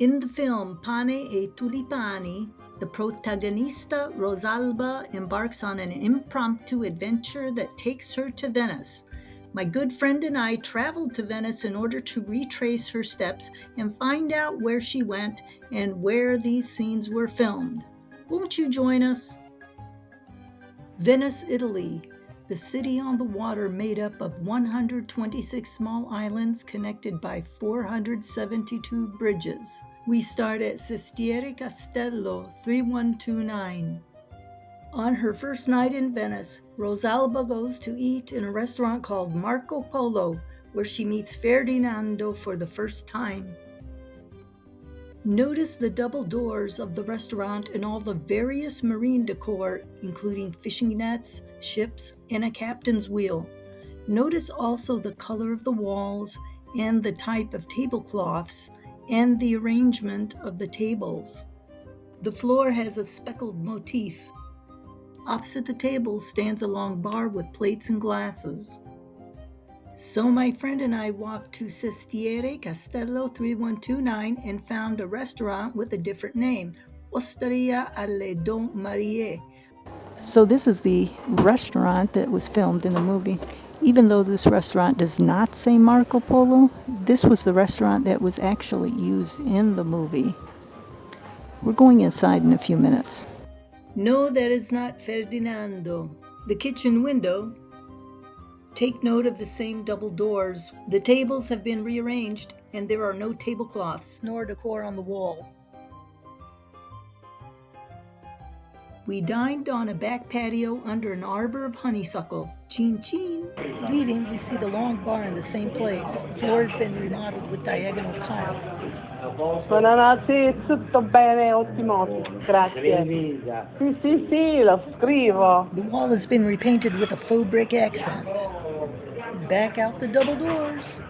In the film Pane e Tulipani, the protagonista Rosalba embarks on an impromptu adventure that takes her to Venice. My good friend and I traveled to Venice in order to retrace her steps and find out where she went and where these scenes were filmed. Won't you join us? Venice, Italy, the city on the water made up of 126 small islands connected by 472 bridges. We start at Sestiere, Castello, 3129. On her first night in Venice, Rosalba goes to eat in a restaurant called Marco Polo, where she meets Ferdinando for the first time. Notice the double doors of the restaurant and all the various marine decor, including fishing nets, ships, and a captain's wheel. Notice also the color of the walls and the type of tablecloths and the arrangement of the tables. The floor has a speckled motif. Opposite the tables stands a long bar with plates and glasses. So my friend and I walked to Sestiere, Castello 3129 and found a restaurant with a different name, Osteria alle Don Marie. So this is the restaurant that was filmed in the movie. Even though this restaurant does not say Marco Polo, this was the restaurant that was actually used in the movie. We're going inside in a few minutes. No, that is not Ferdinando. The kitchen window. Take note of the same double doors. The tables have been rearranged and there are no tablecloths nor decor on the wall. We dined on a back patio under an arbor of honeysuckle. Chin chin. Leaving, we see the long bar in the same place. The floor has been remodeled with diagonal tile. Buonanotte, tutto bene, ottimo, grazie. Sì, lo scrivo. The wall has been repainted with a faux brick accent. Back out the double doors.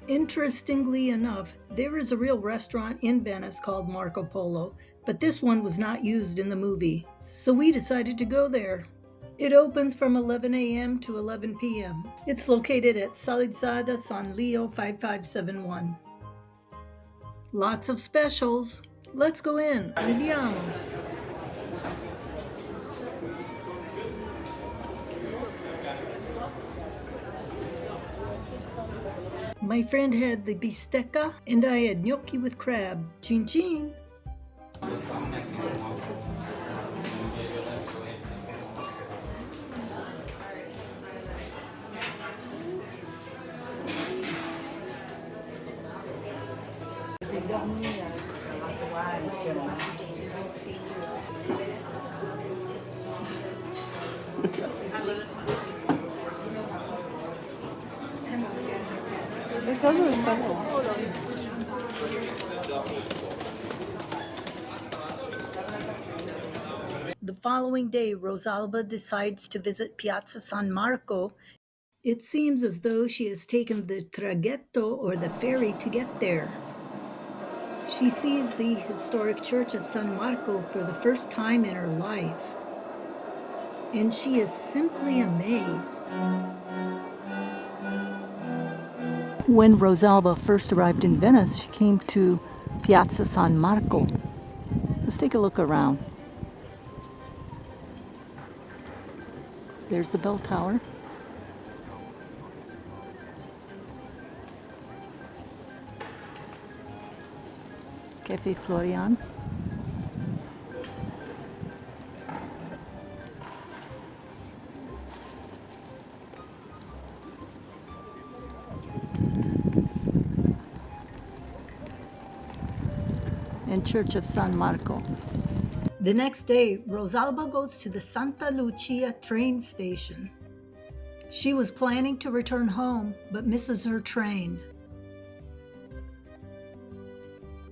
Interestingly enough, there is a real restaurant in Venice called Marco Polo, but this one was not used in the movie, so we decided to go there. It opens from 11 a.m. to 11 p.m. It's located at Salizzada San Leo 5571. Lots of specials. Let's go in. Andiamo. My friend had the bistecca and I had gnocchi with crab. Chin chin. The following day, Rosalba decides to visit Piazza San Marco. It seems as though she has taken the traghetto or the ferry to get there. She sees the historic church of San Marco for the first time in her life, and she is simply amazed. When Rosalba first arrived in Venice, she came to Piazza San Marco. Let's take a look around. There's the bell tower. Cafe Florian. And Church of San Marco. The next day, Rosalba goes to the Santa Lucia train station. She was planning to return home, but misses her train.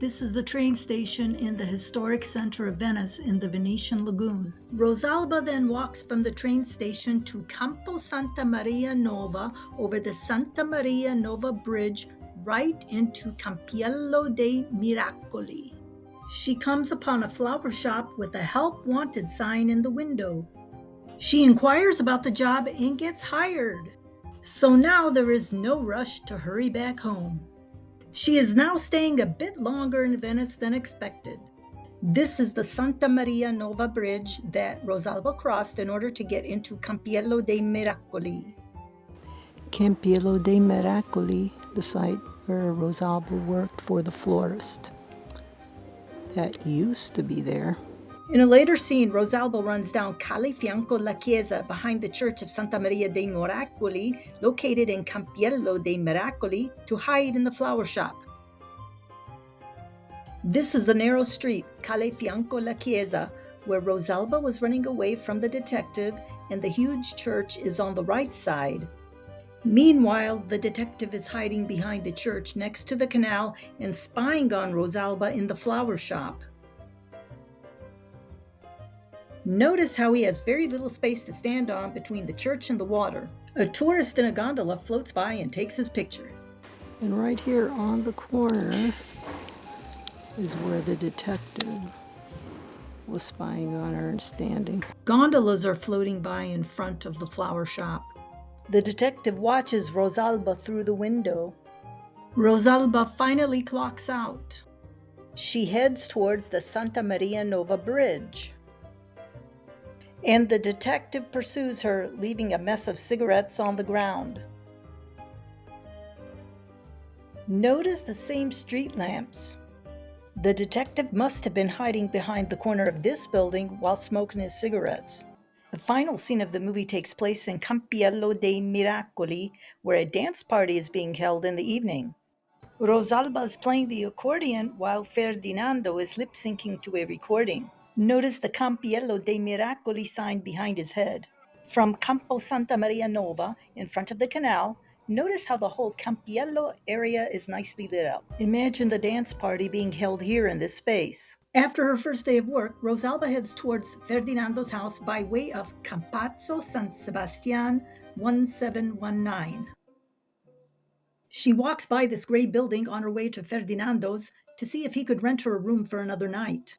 This is the train station in the historic center of Venice in the Venetian lagoon. Rosalba then walks from the train station to Campo Santa Maria Nova over the Santa Maria Nova Bridge right into Campiello dei Miracoli. She comes upon a flower shop with a help wanted sign in the window. She inquires about the job and gets hired. So now there is no rush to hurry back home. She is now staying a bit longer in Venice than expected. This is the Santa Maria Nova Bridge that Rosalba crossed in order to get into Campiello dei Miracoli. Campiello dei Miracoli, the site where Rosalba worked for the florist. That used to be there. In a later scene, Rosalba runs down Calle fianco la chiesa behind the church of Santa Maria dei Miracoli, located in Campiello dei Miracoli, to hide in the flower shop. This is the narrow street, Calle fianco la chiesa, where Rosalba was running away from the detective, and the huge church is on the right side. Meanwhile, the detective is hiding behind the church next to the canal and spying on Rosalba in the flower shop. Notice how he has very little space to stand on between the church and the water. A tourist in a gondola floats by and takes his picture. And right here on the corner is where the detective was spying on her and standing. Gondolas are floating by in front of the flower shop. The detective watches Rosalba through the window. Rosalba finally clocks out. She heads towards the Santa Maria Nova Bridge. And the detective pursues her, leaving a mess of cigarettes on the ground. Notice the same street lamps. The detective must have been hiding behind the corner of this building while smoking his cigarettes. The final scene of the movie takes place in Campiello dei Miracoli, where a dance party is being held in the evening. Rosalba is playing the accordion while Ferdinando is lip-syncing to a recording. Notice the Campiello dei Miracoli sign behind his head. From Campo Santa Maria Nova, in front of the canal, notice how the whole Campiello area is nicely lit up. Imagine the dance party being held here in this space. After her first day of work, Rosalba heads towards Ferdinando's house by way of Campazzo San Sebastian 1719. She walks by this gray building on her way to Ferdinando's to see if he could rent her a room for another night.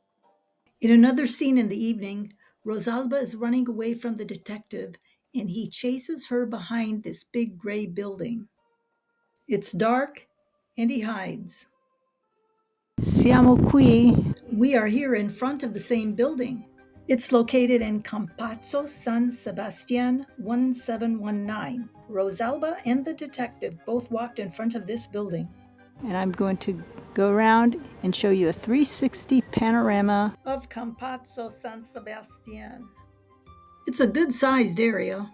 In another scene in the evening, Rosalba is running away from the detective, and he chases her behind this big gray building. It's dark, and he hides. Siamo qui. We are here in front of the same building. It's located in Campazzo San Sebastian 1719. Rosalba and the detective both walked in front of this building. And I'm going to go around and show you a 360 panorama of Campazzo San Sebastian. It's a good-sized area.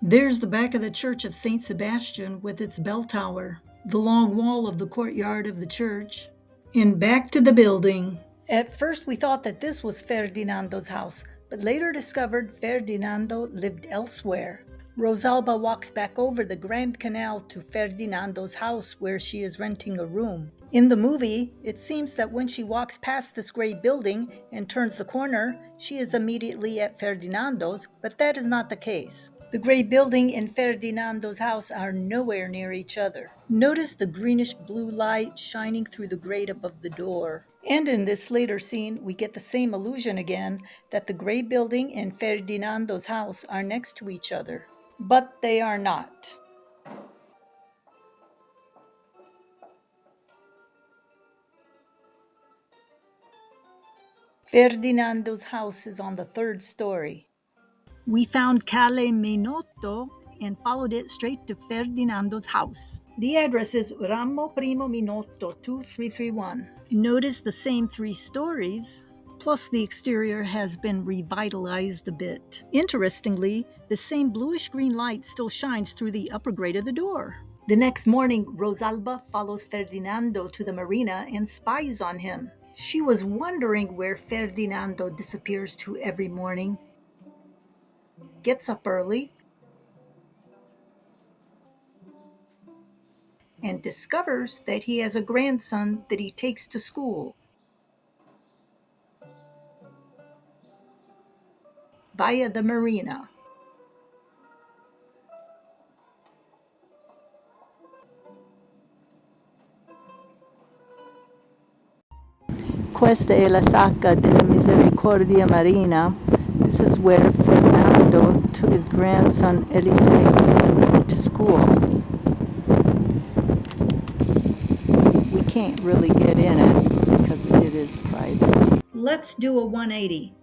There's the back of the church of St. Sebastian with its bell tower, the long wall of the courtyard of the church, and back to the building. At first we thought that this was Ferdinando's house, but later discovered Ferdinando lived elsewhere. Rosalba walks back over the Grand Canal to Ferdinando's house where she is renting a room. In the movie, it seems that when she walks past this gray building and turns the corner, she is immediately at Ferdinando's, but that is not the case. The gray building and Ferdinando's house are nowhere near each other. Notice the greenish-blue light shining through the grate above the door. And in this later scene, we get the same illusion again, that the gray building and Ferdinando's house are next to each other. But they are not. Ferdinando's house is on the third story. We found Calle Minotto and followed it straight to Ferdinando's house. The address is Ramo Primo Minotto 2331. Notice the same 3 stories, plus the exterior has been revitalized a bit. Interestingly, the same bluish-green light still shines through the upper grate of the door. The next morning, Rosalba follows Ferdinando to the Marina and spies on him. She was wondering where Ferdinando disappears to every morning. Gets up early and discovers that he has a grandson that he takes to school. Via the Marina. Questa è la Sacca della Misericordia Marina. This is where Ferdinando took his grandson Eliseo to school. can't really get in it because it is private. Let's do a 180.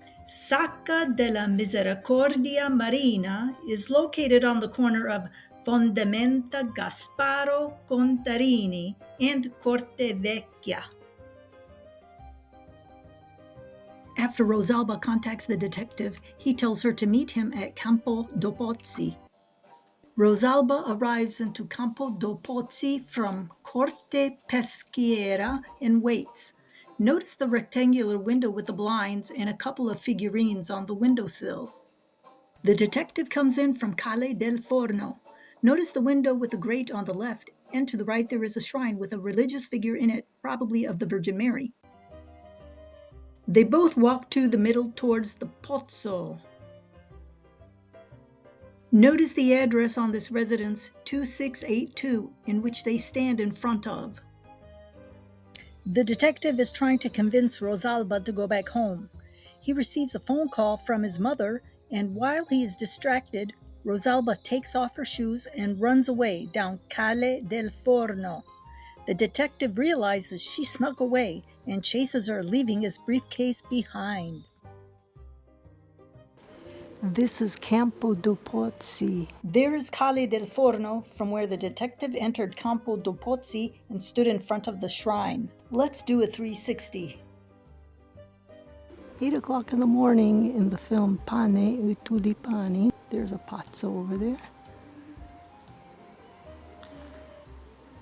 Sacca della Misericordia Marina is located on the corner of Fondamenta, Gasparo, Contarini, and Corte Vecchia. After Rosalba contacts the detective, he tells her to meet him at Campo Pozzi. Rosalba arrives into Campo Pozzi from Corte Peschiera and waits. Notice the rectangular window with the blinds and a couple of figurines on the windowsill. The detective comes in from Calle del Forno. Notice the window with the grate on the left, and to the right there is a shrine with a religious figure in it, probably of the Virgin Mary. They both walk to the middle towards the Pozzo. Notice the address on this residence, 2682, in which they stand in front of. The detective is trying to convince Rosalba to go back home. He receives a phone call from his mother, and while he is distracted, Rosalba takes off her shoes and runs away down Calle del Forno. The detective realizes she snuck away and chases her, leaving his briefcase behind. This is Campo Pozzi. There is Calle del Forno, from where the detective entered Campo Pozzi and stood in front of the shrine. Let's do a 360. 8 o'clock in the morning in the film Pane e Tulipani. There's a pozzo over there.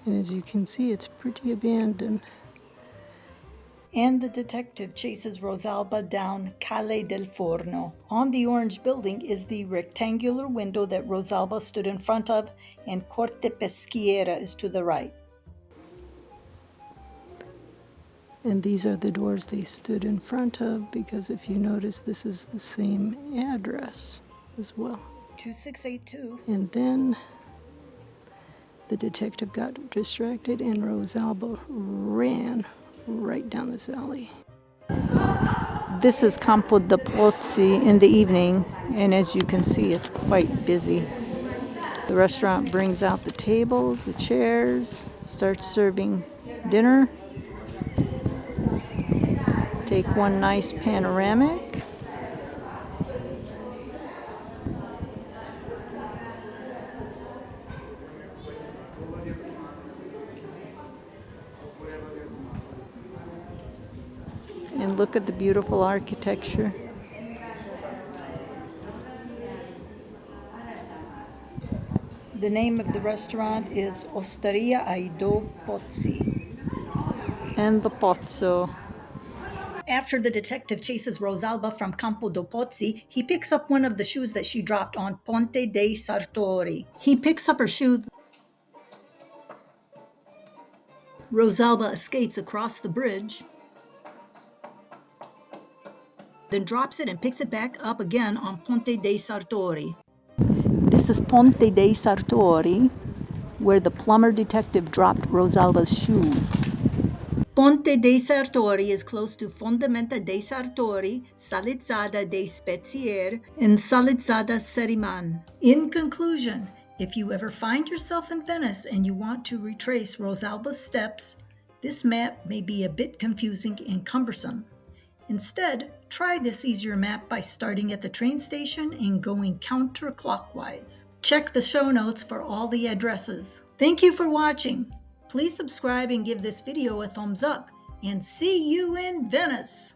And as you can see, it's pretty abandoned. And the detective chases Rosalba down Calle del Forno. On the orange building is the rectangular window that Rosalba stood in front of, and Corte Peschiera is to the right. And these are the doors they stood in front of, because if you notice, this is the same address as well. 2682. And then the detective got distracted and Rosalba ran right down this alley. This is Campo Pozzi in the evening, and as you can see, it's quite busy. The restaurant brings out the tables, the chairs, starts serving dinner. Take one nice panoramic. And look at the beautiful architecture. The name of the restaurant is Osteria ai Due Pozzi. And the pozzo. After the detective chases Rosalba from Campo Pozzi, he picks up one of the shoes that she dropped on Ponte dei Sartori. He picks up her shoe. Rosalba escapes across the bridge, then drops it and picks it back up again on Ponte dei Sartori. This is Ponte dei Sartori, where the plumber detective dropped Rosalba's shoe. Ponte dei Sartori is close to Fondamenta dei Sartori, Salizzada dei Spezier, and Salizzada Seriman. In conclusion, if you ever find yourself in Venice and you want to retrace Rosalba's steps, this map may be a bit confusing and cumbersome. Instead, try this easier map by starting at the train station and going counterclockwise. Check the show notes for all the addresses. Thank you for watching. Please subscribe and give this video a thumbs up, and see you in Venice!